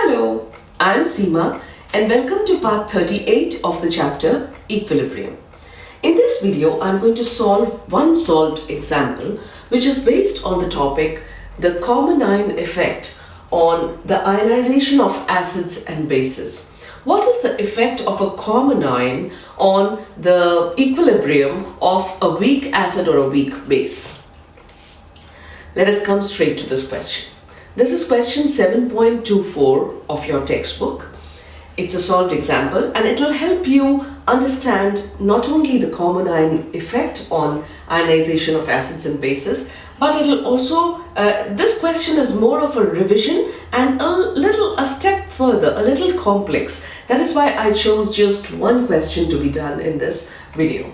Hello, I'm Seema and welcome to part 38 of the chapter Equilibrium. In this video, I'm going to solve one solved example which is based on the topic the common ion effect on the ionization of acids and bases. What is the effect of a common ion on the equilibrium of a weak acid or a weak base? Let us come straight to this question. This is question 7.24 of your textbook. It's a solved example and it will help you understand not only the common ion effect on ionization of acids and bases, but it will also, this question is more of a revision and a step further, a little complex. That is why I chose just one question to be done in this video.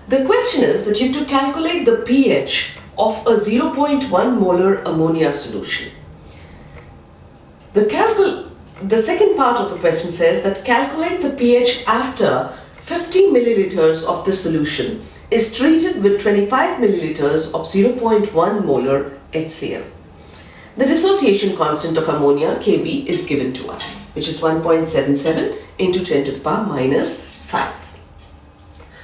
The question is that you have to calculate the pH of a 0.1 molar ammonia solution. The second part of the question says that calculate the pH after 50 milliliters of the solution is treated with 25 milliliters of 0.1 molar HCl. The dissociation constant of ammonia, Kb, is given to us, which is 1.77 into 10 to the power minus 5.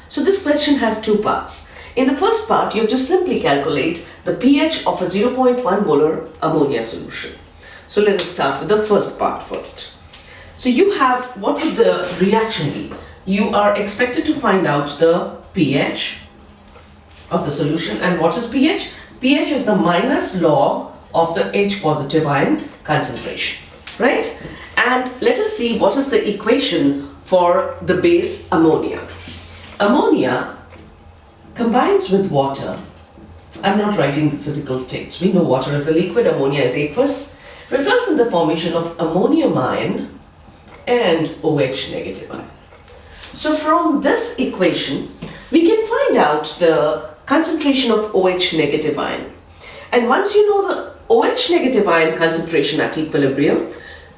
So this question has two parts. In the first part, you have to simply calculate the pH of a 0.1 molar ammonia solution. So let us start with the first part first. So you have, what would the reaction be? You are expected to find out the pH of the solution. And what is pH? pH is the minus log of the H positive ion concentration, right? And let us see what is the equation for the base ammonia. Ammonia combines with water. I'm not writing the physical states. We know water is a liquid, ammonia is aqueous. Results in the formation of ammonium ion and OH negative ion. So from this equation, we can find out the concentration of OH negative ion. And once you know the OH negative ion concentration at equilibrium,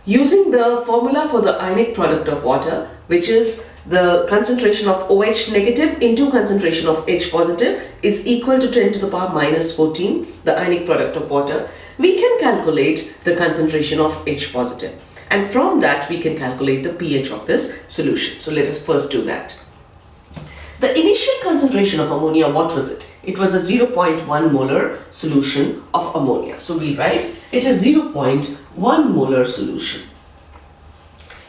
using the formula for the ionic product of water, which is the concentration of OH negative into concentration of H positive is equal to 10 to the power minus 14, the ionic product of water, we can calculate the concentration of H positive. And from that, we can calculate the pH of this solution. So let us first do that. The initial concentration of ammonia, what was it? It was a 0.1 molar solution of ammonia. So we write it is 0.1 molar solution.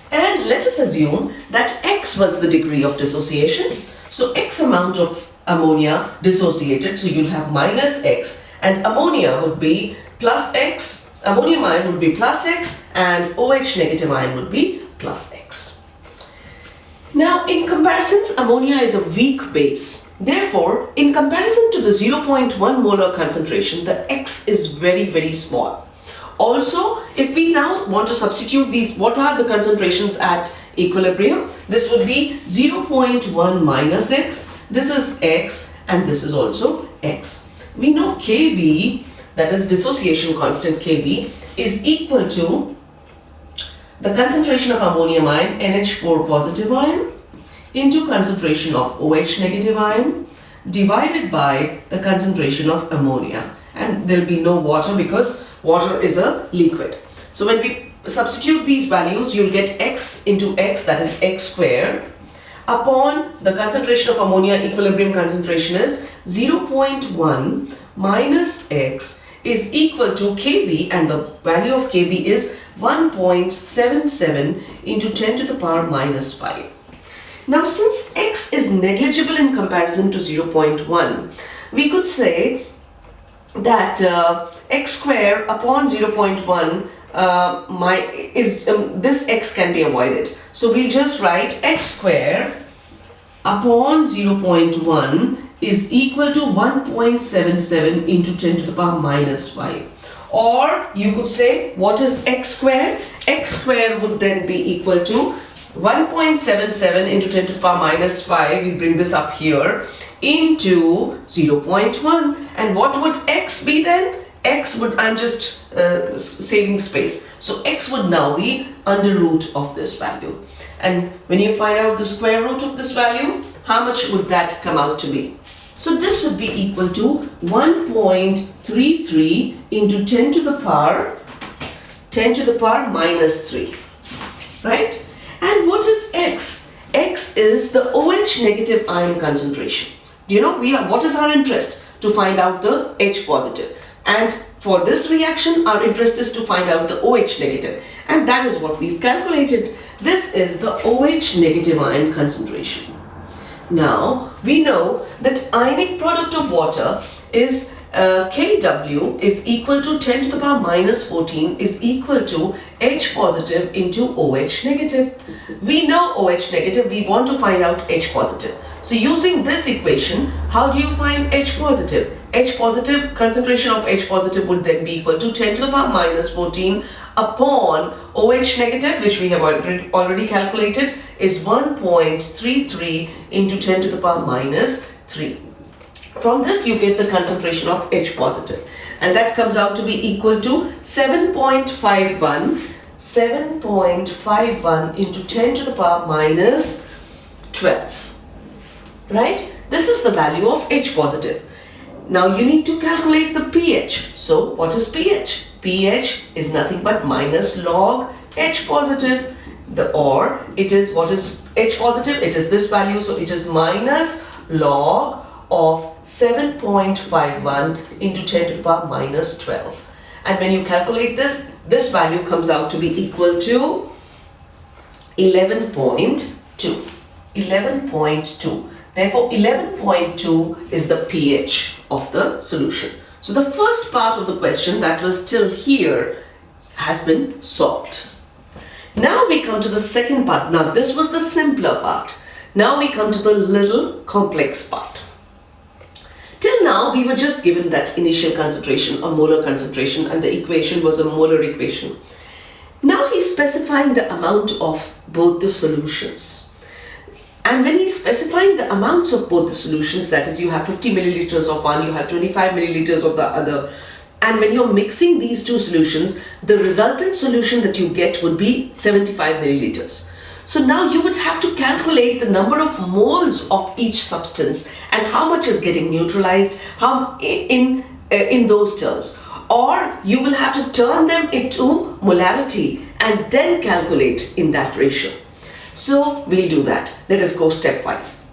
And let us assume that X was the degree of dissociation. So X amount of ammonia dissociated. So you'll have minus X and ammonia would be plus X. Ammonium ion would be plus X and OH negative ion would be plus X. Now in comparisons, ammonia is a weak base. Therefore, in comparison to the 0.1 molar concentration, the X is very, very small. Also, if we now want to substitute these, what are the concentrations at equilibrium? This would be 0.1 minus X, this is X and this is also X. We know Kb, that is dissociation constant Kb, is equal to the concentration of ammonium ion, NH4 positive ion, into concentration of OH negative ion divided by the concentration of ammonia. And there will be no water because water is a liquid. So when we substitute these values, you'll get X into X, that is X square, upon the concentration of ammonia, equilibrium concentration is 0.1 minus X is equal to Kb, and the value of Kb is 1.77 into 10 to the power minus 5. Now since X is negligible in comparison to 0.1, we could say that X square upon 0.1 this X can be avoided. So we'll just write X square upon 0.1 is equal to 1.77 into 10 to the power minus 5. Or you could say, what is X square? X square would then be equal to 1.77 into 10 to the power minus 5. We bring this up here into 0.1. And what would X be then? X would, I'm just saving space. So X would now be under root of this value. And when you find out the square root of this value, how much would that come out to be? So this would be equal to 1.33 into 10 to the power 10 to the power minus 3, right? And what is X? X is the OH negative ion concentration. Do you know what is our interest? To find out the H positive. And for this reaction, our interest is to find out the OH negative. And that is what we've calculated. This is the OH negative ion concentration. Now, we know that ionic product of water is Kw is equal to 10 to the power minus 14 is equal to H positive into OH negative. We know OH negative, we want to find out H positive. So using this equation, how do you find H positive? H positive, concentration of H positive would then be equal to 10 to the power minus 14 upon OH negative, which we have already calculated, is 1.33 into 10 to the power minus 3. From this you get the concentration of H positive, and that comes out to be equal to 7.51 into 10 to the power minus 12, right? This is the value of H positive. Now you need to calculate the pH. So what is pH? pH is nothing but minus log H positive. It is, what is H positive? It is this value, so it is minus log of 7.51 into 10 to the power minus 12. And when you calculate this, this value comes out to be equal to 11.2. 11.2. Therefore, 11.2 is the pH of the solution. So the first part of the question that was till here has been solved. Now we come to the second part. Now this was the simpler part. Now we come to the little complex part. Till now we were just given that initial concentration, a molar concentration, and the equation was a molar equation. Now he's specifying the amount of both the solutions. And when he's specifying the amounts of both the solutions, that is, you have 50 milliliters of one, you have 25 milliliters of the other, and when you're mixing these two solutions, the resultant solution that you get would be 75 milliliters. So now you would have to calculate the number of moles of each substance and how much is getting neutralized in those terms. Or you will have to turn them into molarity and then calculate in that ratio. So we'll do that. Let us go stepwise.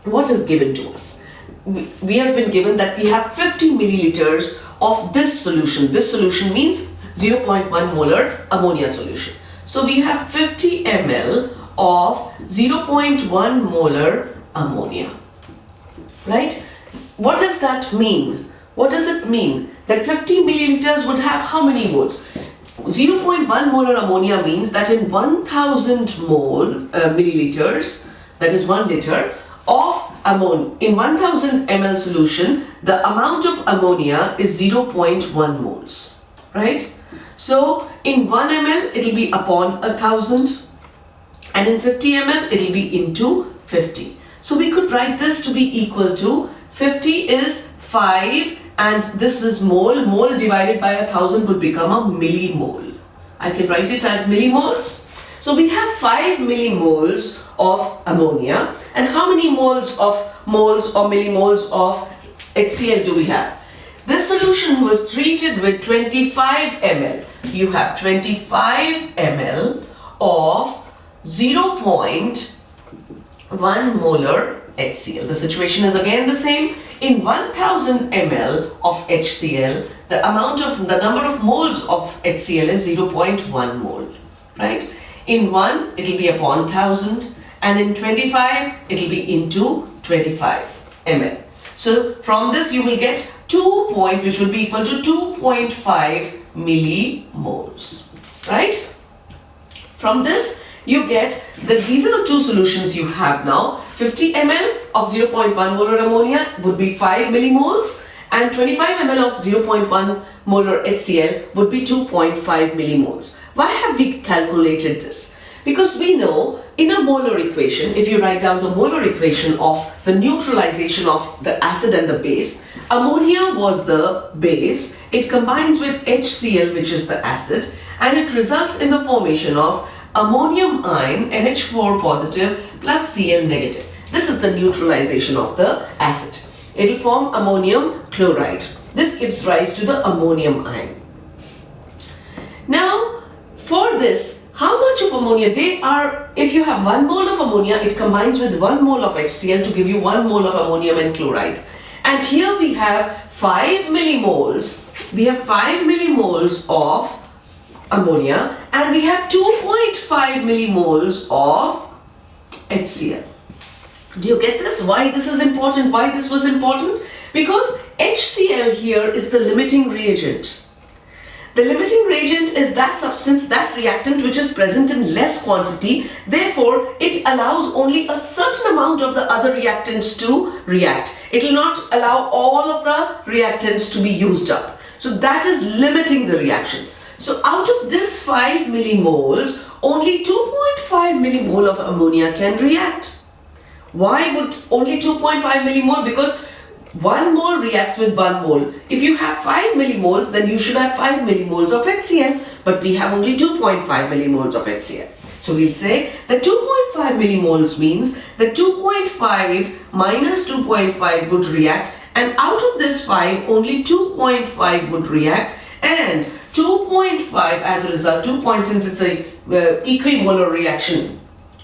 What is given to us? We have been given that we have 50 milliliters of this solution. This solution means 0.1 molar ammonia solution. So we have 50 ml of 0.1 molar ammonia, right? What does that mean? What does it mean? That 50 milliliters would have how many moles? 0.1 molar ammonia means that in 1000 milliliters, that is 1 liter, of ammonia, in 1000 ml solution, the amount of ammonia is 0.1 moles, right? So in 1 ml it will be upon 1000, and in 50 ml it will be into 50. So we could write this to be equal to 50 is 5 and this is mole. Mole divided by 1000 would become a millimole. I can write it as millimoles. So we have 5 millimoles of ammonia, and how many moles or millimoles of HCl do we have? This solution was treated with 25 ml. You have 25 ml of 0.1 molar HCl. The situation is again the same. In 1000 ml of HCl, the number of moles of HCl is 0.1 mole, right? In 1, it will be upon 1000, and in 25, it will be into 25 ml. So from this, you will get which will be equal to 2.5 millimoles, right? From this, you get that these are the two solutions you have now. 50 ml of 0.1 molar ammonia would be 5 millimoles, and 25 ml of 0.1 molar HCl would be 2.5 millimoles. Why have we calculated this? Because we know in a molar equation, if you write down the molar equation of the neutralization of the acid and the base, ammonia was the base, it combines with HCl, which is the acid, and it results in the formation of ammonium ion NH4 positive plus Cl negative. This is the neutralization of the acid. It will form ammonium chloride. This gives rise to the ammonium ion. Now, for this, how much of ammonia they are, if you have 1 mole of ammonia, it combines with 1 mole of HCl to give you 1 mole of ammonium and chloride. And here we have 5 millimoles. We have 5 millimoles of ammonia and we have 2.5 millimoles of HCl. Do you get this? Why this is important? Why this was important? Because HCl here is the limiting reagent. The limiting reagent is that substance, that reactant which is present in less quantity. Therefore, it allows only a certain amount of the other reactants to react. It will not allow all of the reactants to be used up. So that is limiting the reaction. So out of this 5 millimoles, only 2.5 millimole of ammonia can react. Why would only 2.5 millimole? Because 1 mole reacts with 1 mole. If you have 5 millimoles, then you should have 5 millimoles of HCl, but we have only 2.5 millimoles of HCl. So we'll say that 2.5 millimoles means that 2.5 minus 2.5 would react, and out of this 5, only 2.5 would react, and 2.5 as a result, 2 points, since it's a equimolar reaction.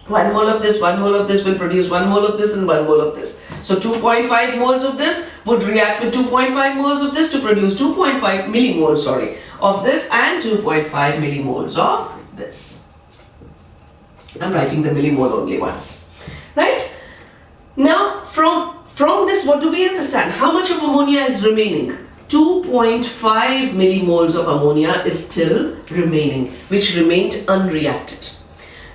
1 mole of this, 1 mole of this will produce 1 mole of this and 1 mole of this. So 2.5 moles of this would react with 2.5 moles of this to produce 2.5 millimoles, of this and 2.5 millimoles of this. I'm writing the millimole only once, right? Now from this, what do we understand? How much of ammonia is remaining? 2.5 millimoles of ammonia is still remaining, which remained unreacted.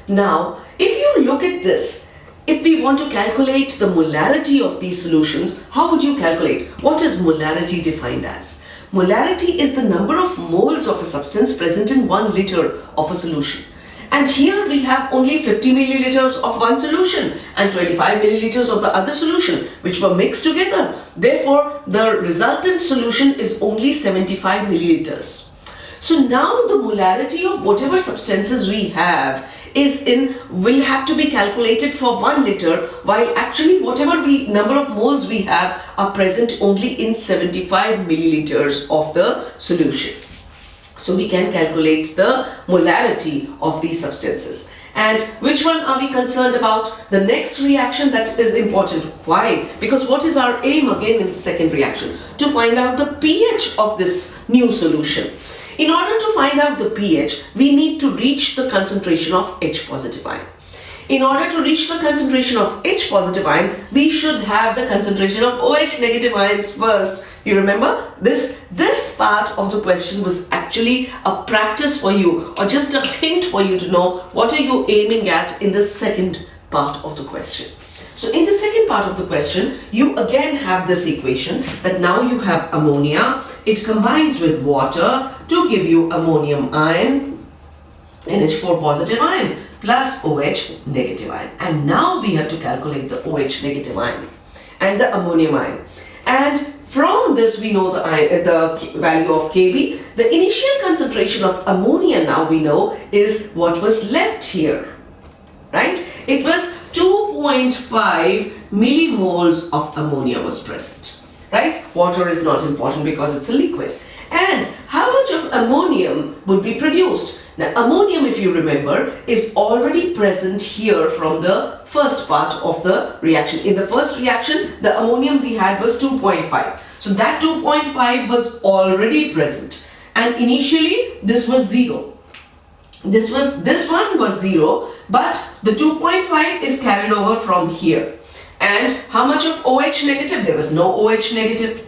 Now, if you look at this, if we want to calculate the molarity of these solutions, how would you calculate? What is molarity defined as? Molarity is the number of moles of a substance present in 1 liter of a solution. And here we have only 50 milliliters of one solution and 25 milliliters of the other solution, which were mixed together. Therefore, the resultant solution is only 75 milliliters. So now the molarity of whatever substances we have will have to be calculated for 1 liter, while actually whatever number of moles we have are present only in 75 milliliters of the solution. So we can calculate the molarity of these substances. And which one are we concerned about? The next reaction that is important. Why? Because what is our aim again in the second reaction? To find out the pH of this new solution. In order to find out the pH, we need to reach the concentration of H positive ion. In order to reach the concentration of H positive ion, we should have the concentration of OH negative ions first. You remember, this part of the question was actually a practice for you, or just a hint for you to know what are you aiming at in the second part of the question. So in the second part of the question, you again have this equation that now you have ammonia. It combines with water to give you ammonium ion, NH4 positive ion, plus OH negative ion. And now we have to calculate the OH negative ion and the ammonium ion. And from this we know the value of Kb. The initial concentration of ammonia now we know is what was left here, right? It was 2.5 millimoles of ammonia was present, right? Water is not important because it's a liquid. And how much of ammonium would be produced? Now, ammonium, if you remember, is already present here from the first part of the reaction. In the first reaction, the ammonium we had was 2.5. So that 2.5 was already present. And initially, this was 0. This one was 0, but the 2.5 is carried over from here. And how much of OH negative? There was no OH negative.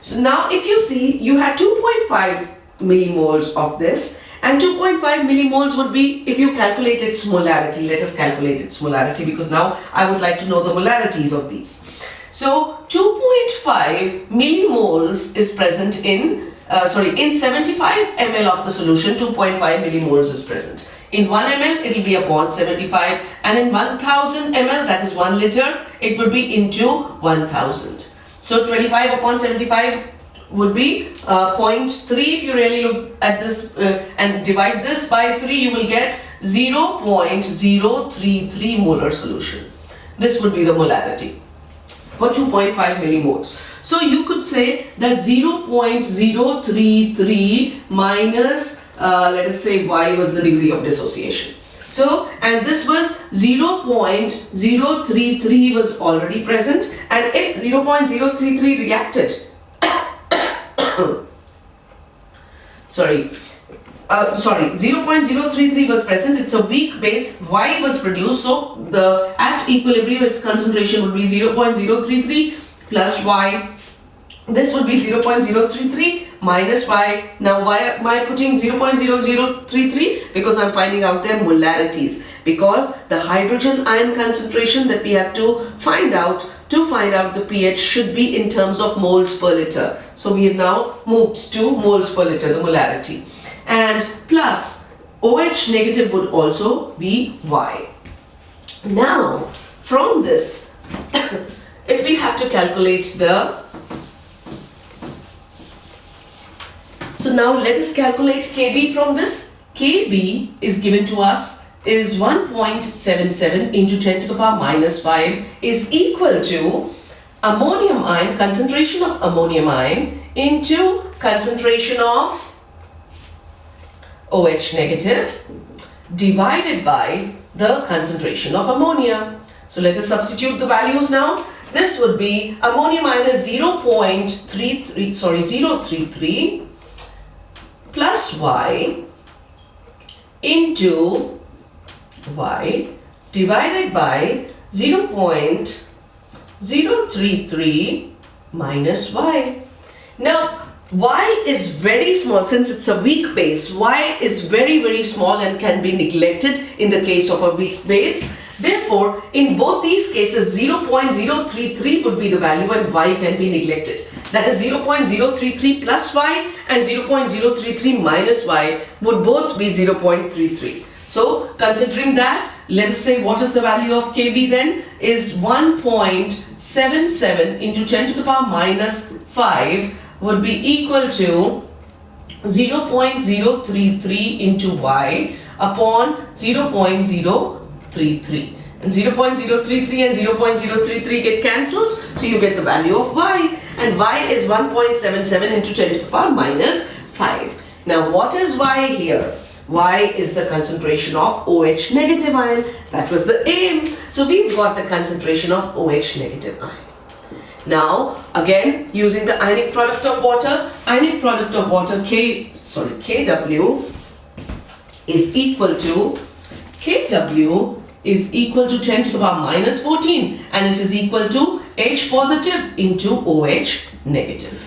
So now if you see, you had 2.5 millimoles of this, and 2.5 millimoles would be, if you calculate its molarity, let us calculate its molarity, because now I would like to know the molarities of these. So 2.5 millimoles is present in 75 ml of the solution, 2.5 millimoles is present. In 1 ml, it will be upon 75, and in 1000 ml, that is 1 liter, it would be into 1000. So 25 upon 75 would be 0.3. If you really look at this and divide this by 3, you will get 0.033 molar solution. This would be the molarity for 2.5 millimoles. So you could say that 0.033 minus let us say y was the degree of dissociation. So, and this was 0.033 was already present, and if 0.033 reacted, sorry, 0.033 was present, it's a weak base, y was produced, so the at equilibrium its concentration would be 0.033 plus y. This would be 0.033 minus y. Now why am I putting 0.0033? Because I'm finding out their molarities. Because the hydrogen ion concentration that we have to find out the pH should be in terms of moles per liter. So we have now moved to moles per liter, the molarity. And plus OH negative would also be y. Now from this, if we have to calculate the So now let us calculate Kb from this. Kb is given to us is 1.77 into 10 to the power minus 5 is equal to ammonium ion, concentration of ammonium ion into concentration of OH negative divided by the concentration of ammonia. So let us substitute the values now. This would be ammonium ion is 0.33 plus y into y divided by 0.033 minus y. Now y is very small since it's a weak base. Y is very small and can be neglected in the case of a weak base. Therefore, in both these cases 0.033 would be the value and y can be neglected. That is 0.033 plus y and 0.033 minus y would both be 0.33. So considering that, let us say what is the value of Kb then is 1.77 into 10 to the power minus 5 would be equal to 0.033 into y upon 0.033. And 0.033 and 0.033 get cancelled, so you get the value of y, and y is 1.77 into 10 to the power minus 5. Now what is y here? Y is the concentration of OH negative ion. That was the aim. So we've got the concentration of OH negative ion. Now again using the ionic product of water, Kw is equal to 10 to the power minus 14, and it is equal to H positive into OH negative.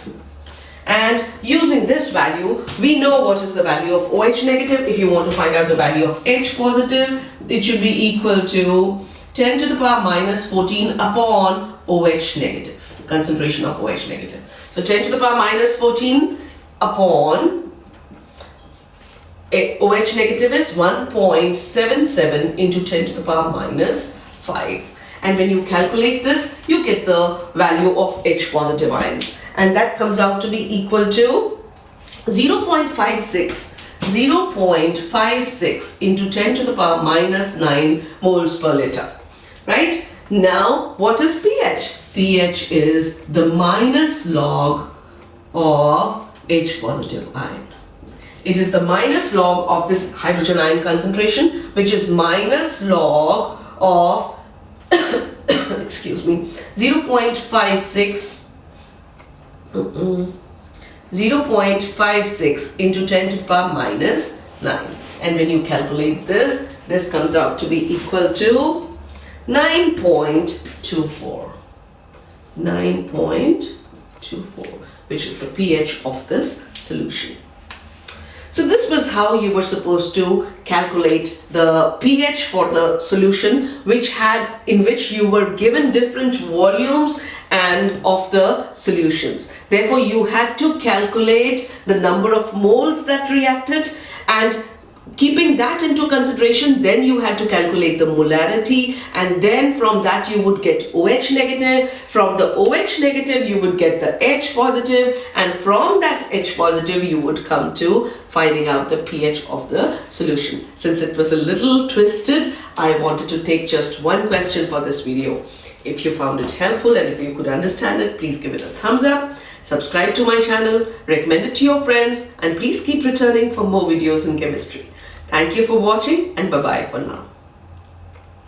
And using this value, we know what is the value of OH negative. If you want to find out the value of H positive, it should be equal to 10 to the power minus 14 upon OH negative, concentration of OH negative. So 10 to the power minus 14 upon OH negative is 1.77 into 10 to the power minus 5. And when you calculate this, you get the value of H positive ions. And that comes out to be equal to 0.56 into 10 to the power minus 9 moles per liter. Right? Now, what is pH? pH is the minus log of H positive ion. It is the minus log of this hydrogen ion concentration, which is minus log of excuse me, 0.56 into 10 to the power minus 9. And when you calculate this, this comes out to be equal to 9.24. 9.24, which is the pH of this solution. So this was how you were supposed to calculate the pH for the solution, in which you were given different volumes and of the solutions. Therefore, you had to calculate the number of moles that reacted, and keeping that into consideration, then you had to calculate the molarity, and then from that you would get OH negative. From the OH negative you would get the H positive, and from that H positive you would come to finding out the pH of the solution. Since it was a little twisted, I wanted to take just one question for this video. If you found it helpful and if you could understand it, please give it a thumbs up. Subscribe to my channel, recommend it to your friends, and please keep returning for more videos in chemistry. Thank you for watching and bye-bye for now.